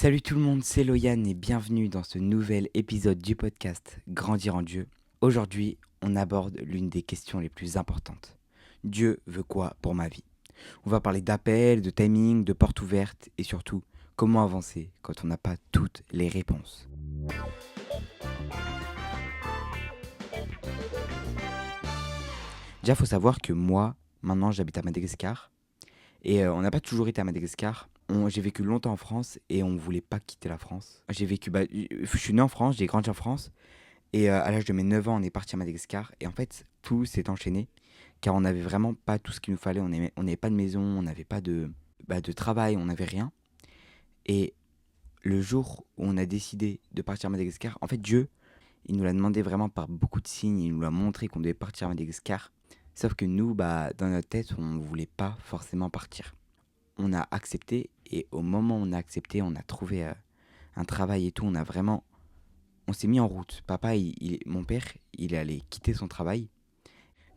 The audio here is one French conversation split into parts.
Salut tout le monde, c'est Loyan et bienvenue dans ce nouvel épisode du podcast Grandir en Dieu. Aujourd'hui, on aborde l'une des questions les plus importantes. Dieu veut quoi pour ma vie? On va parler d'appel, de timing, de portes ouvertes et surtout comment avancer quand on n'a pas toutes les réponses. Déjà, faut savoir que moi, maintenant, j'habite à Madagascar et on n'a pas toujours été à Madagascar. J'ai vécu longtemps en France et on voulait pas quitter la France. Je suis né en France, j'ai grandi en France. Et à l'âge de mes 9 ans, on est parti à Madagascar. Et en fait, tout s'est enchaîné. Car on n'avait vraiment pas tout ce qu'il nous fallait. On n'avait pas de maison, on n'avait pas de travail, on n'avait rien. Et le jour où on a décidé de partir à Madagascar, en fait, Dieu, il nous l'a demandé vraiment par beaucoup de signes. Il nous a montré qu'on devait partir à Madagascar. Sauf que nous, dans notre tête, on ne voulait pas forcément partir. On a accepté. Et au moment où on a accepté, on a trouvé un travail et tout. On s'est mis en route. Mon père, il allait quitter son travail.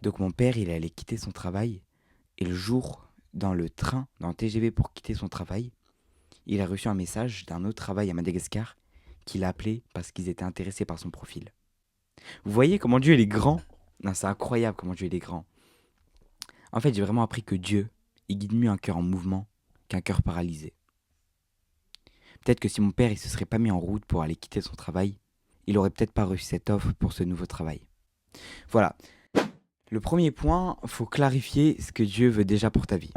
Donc mon père, il allait quitter son travail. Et le jour, dans le train, dans le TGV pour quitter son travail, il a reçu un message d'un autre travail à Madagascar qui l'a appelé parce qu'ils étaient intéressés par son profil. Vous voyez comment Dieu il est grand? Non, c'est incroyable comment Dieu il est grand. En fait, j'ai vraiment appris que Dieu, il guide mieux un cœur en mouvement qu'un cœur paralysé. Peut-être que si mon père il se serait pas mis en route pour aller quitter son travail, il aurait peut-être pas reçu cette offre pour ce nouveau travail. Voilà. Le premier point, faut clarifier ce que Dieu veut déjà pour ta vie.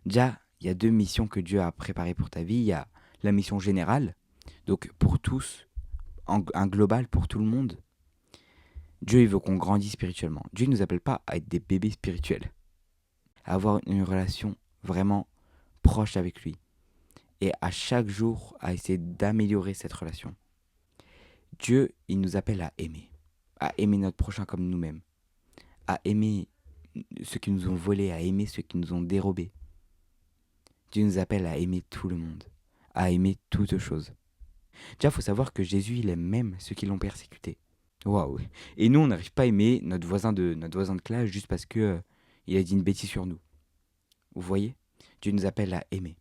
Déjà, il y a deux missions que Dieu a préparées pour ta vie. Il y a la mission générale, donc pour tous, un global pour tout le monde. Dieu il veut qu'on grandisse spirituellement. Dieu ne nous appelle pas à être des bébés spirituels, à avoir une relation vraiment proche avec lui. Et à chaque jour, à essayer d'améliorer cette relation. Dieu, il nous appelle à aimer notre prochain comme nous-mêmes, à aimer ceux qui nous ont volés, à aimer ceux qui nous ont dérobés. Dieu nous appelle à aimer tout le monde, à aimer toutes choses. Déjà, il faut savoir que Jésus, il aime même ceux qui l'ont persécuté. Waouh. Et nous, on n'arrive pas à aimer notre voisin de classe juste parce que il a dit une bêtise sur nous. Vous voyez? Dieu nous appelle à aimer.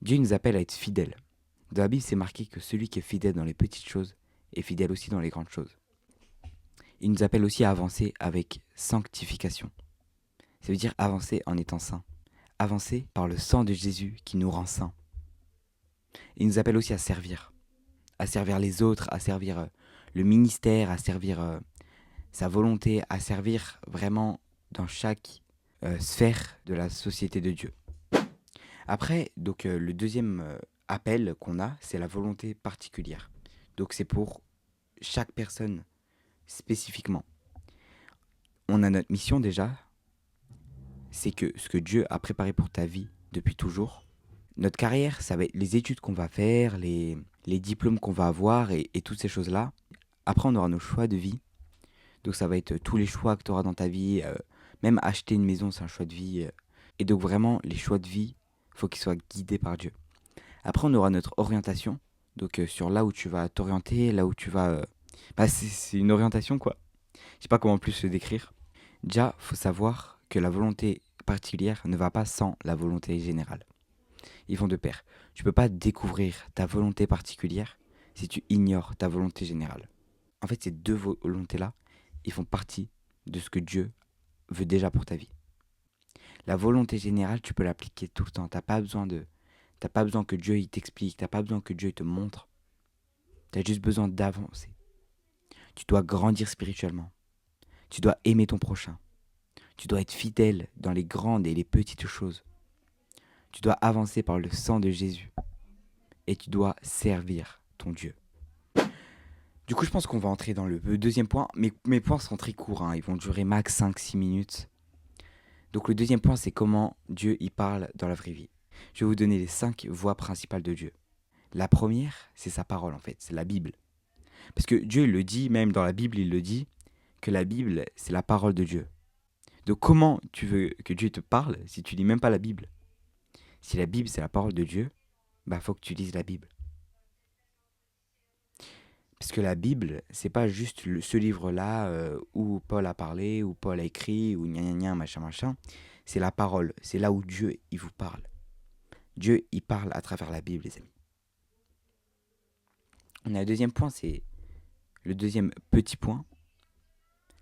Dieu nous appelle à être fidèles. Dans la Bible, c'est marqué que celui qui est fidèle dans les petites choses est fidèle aussi dans les grandes choses. Il nous appelle aussi à avancer avec sanctification. Ça veut dire avancer en étant saint. Avancer par le sang de Jésus qui nous rend saints. Il nous appelle aussi à servir les autres, à servir le ministère, à servir sa volonté, à servir vraiment dans chaque sphère de la société de Dieu. Après, donc le deuxième appel qu'on a, c'est la volonté particulière. Donc c'est pour chaque personne spécifiquement. On a notre mission déjà, c'est que ce que Dieu a préparé pour ta vie depuis toujours. Notre carrière, ça va être les études qu'on va faire, les diplômes qu'on va avoir et toutes ces choses-là. Après, on aura nos choix de vie. Donc ça va être tous les choix que tu auras dans ta vie. Même acheter une maison, c'est un choix de vie. Et donc vraiment, les choix de vie, il faut qu'ils soient guidés par Dieu. Après, on aura notre orientation. Donc sur là où tu vas t'orienter, là où tu vas... c'est une orientation quoi. Je sais pas comment plus le décrire. Déjà, faut savoir que la volonté particulière ne va pas sans la volonté générale. Ils vont de pair. Tu peux pas découvrir ta volonté particulière si tu ignores ta volonté générale. En fait, ces deux volontés-là, ils font partie de ce que Dieu veut déjà pour ta vie. La volonté générale, tu peux l'appliquer tout le temps. T'as pas besoin que Dieu il t'explique. T'as pas besoin que Dieu il te montre. T'as juste besoin d'avancer. Tu dois grandir spirituellement. Tu dois aimer ton prochain. Tu dois être fidèle dans les grandes et les petites choses. Tu dois avancer par le sang de Jésus. Et tu dois servir ton Dieu. Du coup, je pense qu'on va entrer dans le deuxième point. Mes points sont très courts, hein. Ils vont durer max 5-6 minutes. Donc le deuxième point, c'est comment Dieu y parle dans la vraie vie. Je vais vous donner les 5 voies principales de Dieu. La première, c'est sa parole en fait, c'est la Bible. Parce que Dieu, il le dit, même dans la Bible, il le dit, que la Bible, c'est la parole de Dieu. Donc comment tu veux que Dieu te parle si tu lis même pas la Bible? Si la Bible, c'est la parole de Dieu, faut que tu lises la Bible. Parce que la Bible, c'est pas juste ce livre-là où Paul a parlé, où Paul a écrit, ou gna gna gna, machin machin. C'est la parole, c'est là où Dieu, il vous parle. Dieu, il parle à travers la Bible, les amis. On a le deuxième point, c'est le deuxième petit point,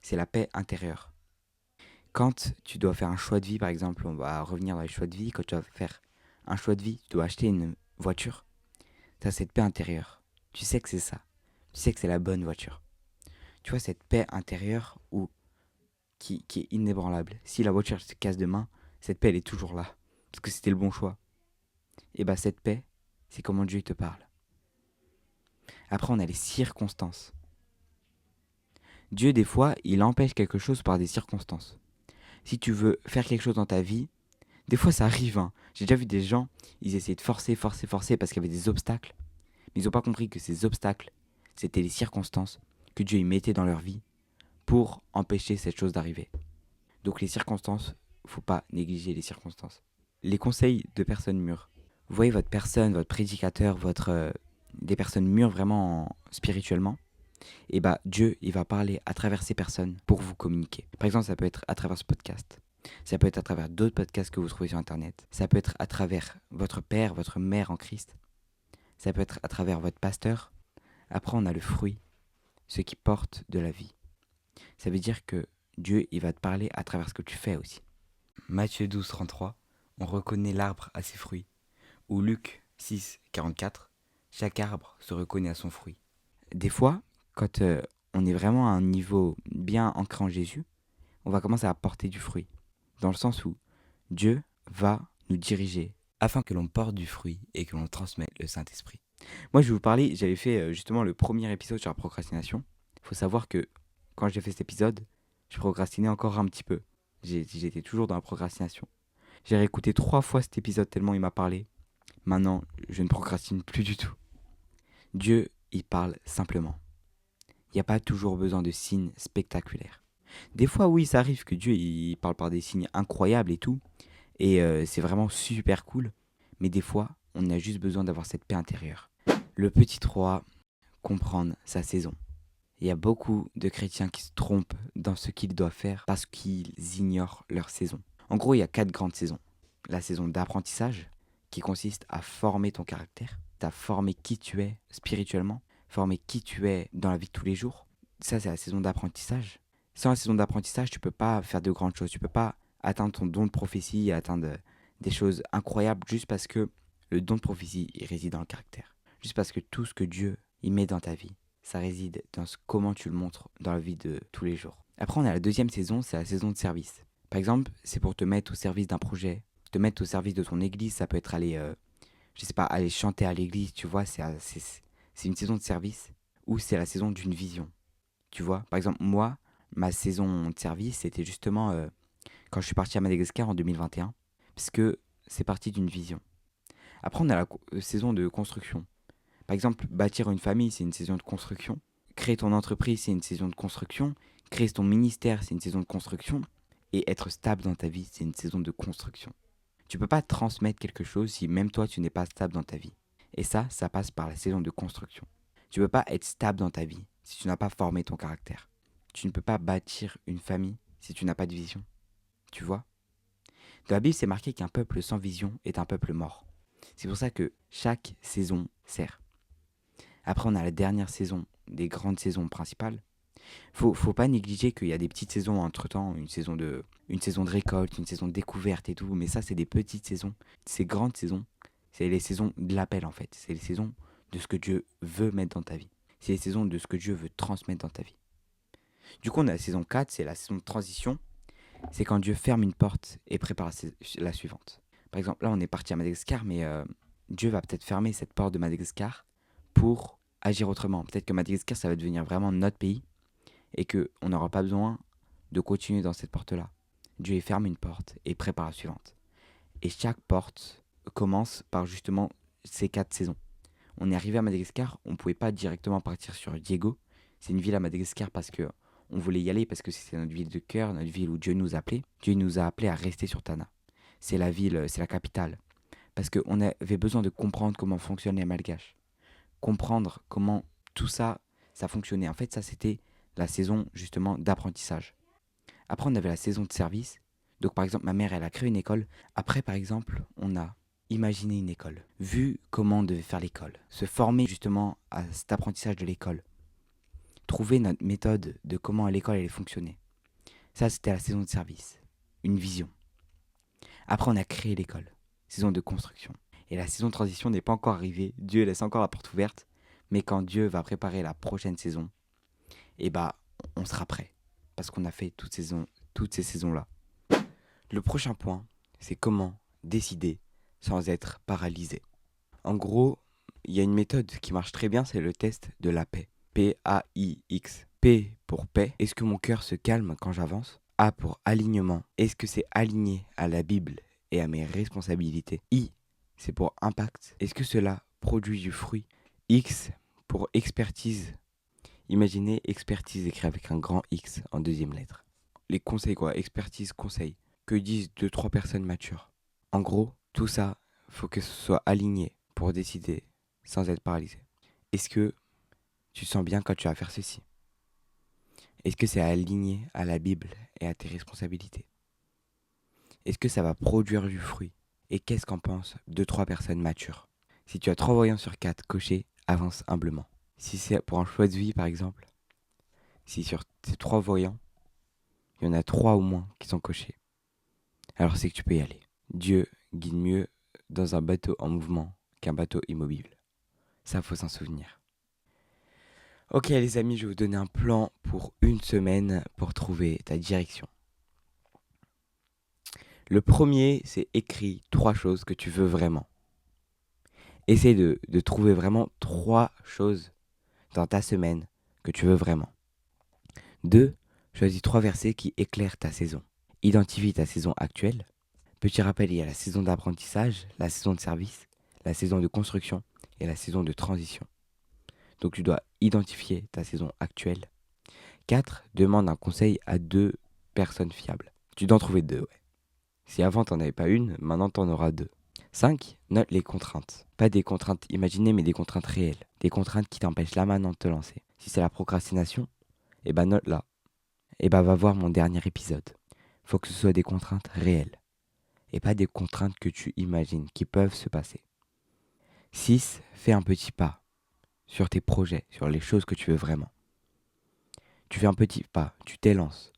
c'est la paix intérieure. Quand tu dois faire un choix de vie, par exemple, on va revenir dans les choix de vie, quand tu dois faire un choix de vie, tu dois acheter une voiture, tu as cette paix intérieure. Tu sais que c'est ça. Tu sais que c'est la bonne voiture. Tu vois, cette paix intérieure qui est inébranlable. Si la voiture se casse demain, cette paix, elle est toujours là. Parce que c'était le bon choix. Et bah, cette paix, c'est comment Dieu te parle. Après, on a les circonstances. Dieu, des fois, il empêche quelque chose par des circonstances. Si tu veux faire quelque chose dans ta vie, des fois ça arrive. Hein. J'ai déjà vu des gens, ils essayaient de forcer parce qu'il y avait des obstacles. Mais ils n'ont pas compris que ces obstacles, c'était les circonstances que Dieu y mettait dans leur vie pour empêcher cette chose d'arriver. Donc les circonstances, faut pas négliger les circonstances. Les conseils de personnes mûres. Vous voyez votre personne, votre prédicateur, des personnes mûres vraiment spirituellement. Et bah Dieu, il va parler à travers ces personnes pour vous communiquer. Par exemple, ça peut être à travers ce podcast. Ça peut être à travers d'autres podcasts que vous trouvez sur Internet. Ça peut être à travers votre père, votre mère en Christ. Ça peut être à travers votre pasteur. Après, on a le fruit, ce qui porte de la vie. Ça veut dire que Dieu, il va te parler à travers ce que tu fais aussi. Matthieu 12, 33, on reconnaît l'arbre à ses fruits. Ou Luc 6, 44, chaque arbre se reconnaît à son fruit. Des fois, quand on est vraiment à un niveau bien ancré en Jésus, on va commencer à porter du fruit. Dans le sens où Dieu va nous diriger afin que l'on porte du fruit et que l'on transmette le Saint-Esprit. Moi, je vais vous parler, j'avais fait justement le premier épisode sur la procrastination. Il faut savoir que quand j'ai fait cet épisode, je procrastinais encore un petit peu. J'étais toujours dans la procrastination. J'ai réécouté 3 fois cet épisode tellement il m'a parlé. Maintenant, je ne procrastine plus du tout. Dieu, il parle simplement. Il n'y a pas toujours besoin de signes spectaculaires. Des fois, oui, ça arrive que Dieu il parle par des signes incroyables et tout. Et c'est vraiment super cool. Mais des fois, on a juste besoin d'avoir cette paix intérieure. Le petit 3, comprendre sa saison. Il y a beaucoup de chrétiens qui se trompent dans ce qu'ils doivent faire parce qu'ils ignorent leur saison. En gros, il y a 4 grandes saisons. La saison d'apprentissage, qui consiste à former ton caractère, à former qui tu es spirituellement, former qui tu es dans la vie de tous les jours. Ça, c'est la saison d'apprentissage. Sans la saison d'apprentissage, tu peux pas faire de grandes choses. Tu peux pas atteindre ton don de prophétie, atteindre des choses incroyables juste parce que le don de prophétie, il réside dans le caractère. Juste parce que tout ce que Dieu y met dans ta vie, ça réside dans comment tu le montres dans la vie de tous les jours. Après, on a la deuxième saison, c'est la saison de service. Par exemple, c'est pour te mettre au service d'un projet, te mettre au service de ton église. Ça peut être aller, je sais pas, aller chanter à l'église, tu vois, c'est une saison de service. Ou c'est la saison d'une vision, tu vois. Par exemple, moi, ma saison de service, c'était justement quand je suis parti à Madagascar en 2021, parce que c'est parti d'une vision. Après, on a la saison de construction. Par exemple, bâtir une famille, c'est une saison de construction. Créer ton entreprise, c'est une saison de construction. Créer ton ministère, c'est une saison de construction. Et être stable dans ta vie, c'est une saison de construction. Tu peux pas transmettre quelque chose si même toi, tu n'es pas stable dans ta vie. Et ça passe par la saison de construction. Tu peux pas être stable dans ta vie si tu n'as pas formé ton caractère. Tu ne peux pas bâtir une famille si tu n'as pas de vision. Tu vois ? Dans la Bible, c'est marqué qu'un peuple sans vision est un peuple mort. C'est pour ça que chaque saison sert. Après, on a la dernière saison, des grandes saisons principales. Faut pas négliger qu'il y a des petites saisons entre-temps, une saison de récolte, une saison de découverte et tout. Mais ça, c'est des petites saisons. Ces grandes saisons, c'est les saisons de l'appel en fait. C'est les saisons de ce que Dieu veut mettre dans ta vie. C'est les saisons de ce que Dieu veut transmettre dans ta vie. Du coup, on a la saison 4, c'est la saison de transition. C'est quand Dieu ferme une porte et prépare la suivante. Par exemple, là, on est parti à Madagascar, mais Dieu va peut-être fermer cette porte de Madagascar pour agir autrement. Peut-être que Madagascar, ça va devenir vraiment notre pays et qu'on n'aura pas besoin de continuer dans cette porte-là. Dieu y ferme une porte et prépare la suivante. Et chaque porte commence par justement ces 4 saisons. On est arrivé à Madagascar, on ne pouvait pas directement partir sur Diego. C'est une ville à Madagascar parce que on voulait y aller parce que c'était notre ville de cœur, notre ville où Dieu nous appelait. Dieu nous a appelés à rester sur Tana. C'est la ville, c'est la capitale. Parce qu'on avait besoin de comprendre comment fonctionnait Malgache. Comprendre comment tout ça, ça fonctionnait. En fait, ça, c'était la saison, justement, d'apprentissage. Après, on avait la saison de service. Donc, par exemple, ma mère, elle a créé une école. Après, par exemple, on a imaginer une école, vu comment on devait faire l'école, se former justement à cet apprentissage de l'école, trouver notre méthode de comment l'école allait fonctionner. Ça, c'était la saison de service, une vision. Après, on a créé l'école, saison de construction. Et la saison de transition n'est pas encore arrivée, Dieu laisse encore la porte ouverte, mais quand Dieu va préparer la prochaine saison, on sera prêt, parce qu'on a fait toutes ces saisons-là. Le prochain point, c'est comment décider sans être paralysé. En gros, il y a une méthode qui marche très bien, c'est le test de la paix. P-A-I-X. P pour paix. Est-ce que mon cœur se calme quand j'avance? A pour alignement. Est-ce que c'est aligné à la Bible et à mes responsabilités? I, c'est pour impact. Est-ce que cela produit du fruit? X pour expertise. Imaginez expertise écrit avec un grand X en deuxième lettre. Les conseils quoi, expertise, conseil. Que disent 2-3 personnes matures? En gros, tout ça, faut que ce soit aligné pour décider sans être paralysé. Est-ce que tu sens bien quand tu vas faire ceci? Est-ce que c'est aligné à la Bible et à tes responsabilités? Est-ce que ça va produire du fruit? Et qu'est-ce qu'en pensent 2-3 personnes matures? Si tu as 3 voyants sur 4 cochés, avance humblement. Si c'est pour un choix de vie par exemple, si sur tes 3 voyants, il y en a 3 au moins qui sont cochés, alors c'est que tu peux y aller. Dieu guide mieux dans un bateau en mouvement qu'un bateau immobile. Ça, faut s'en souvenir. Ok les amis, je vais vous donner un plan pour une semaine pour trouver ta direction. Le premier, c'est écris 3 choses que tu veux vraiment. Essaye de trouver vraiment 3 choses dans ta semaine que tu veux vraiment. 2, choisis 3 versets qui éclairent ta saison. Identifie ta saison actuelle. Petit rappel, il y a la saison d'apprentissage, la saison de service, la saison de construction et la saison de transition. Donc tu dois identifier ta saison actuelle. 4, demande un conseil à 2 personnes fiables. Tu dois en trouver 2, ouais. Si avant t'en avais pas une, maintenant t'en auras 2. 5, note les contraintes. Pas des contraintes imaginées, mais des contraintes réelles. Des contraintes qui t'empêchent là maintenant de te lancer. Si c'est la procrastination, note-la. Va voir mon dernier épisode. Faut que ce soit des contraintes réelles. Et pas des contraintes que tu imagines, qui peuvent se passer. 6, fais un petit pas sur tes projets, sur les choses que tu veux vraiment. Tu fais un petit pas, tu t'élances,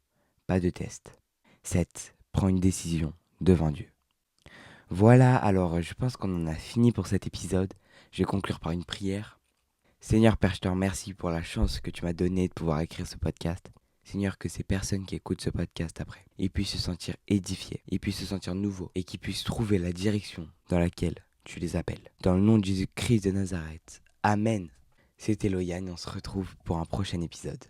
pas de test. 7, prends une décision devant Dieu. Voilà, alors je pense qu'on en a fini pour cet épisode. Je vais conclure par une prière. Seigneur Père, je te remercie pour la chance que tu m'as donnée de pouvoir écrire ce podcast. Seigneur, que ces personnes qui écoutent ce podcast après, ils puissent se sentir édifiés, ils puissent se sentir nouveaux et qu'ils puissent trouver la direction dans laquelle tu les appelles. Dans le nom de Jésus-Christ de Nazareth. Amen. C'était Loyan et on se retrouve pour un prochain épisode.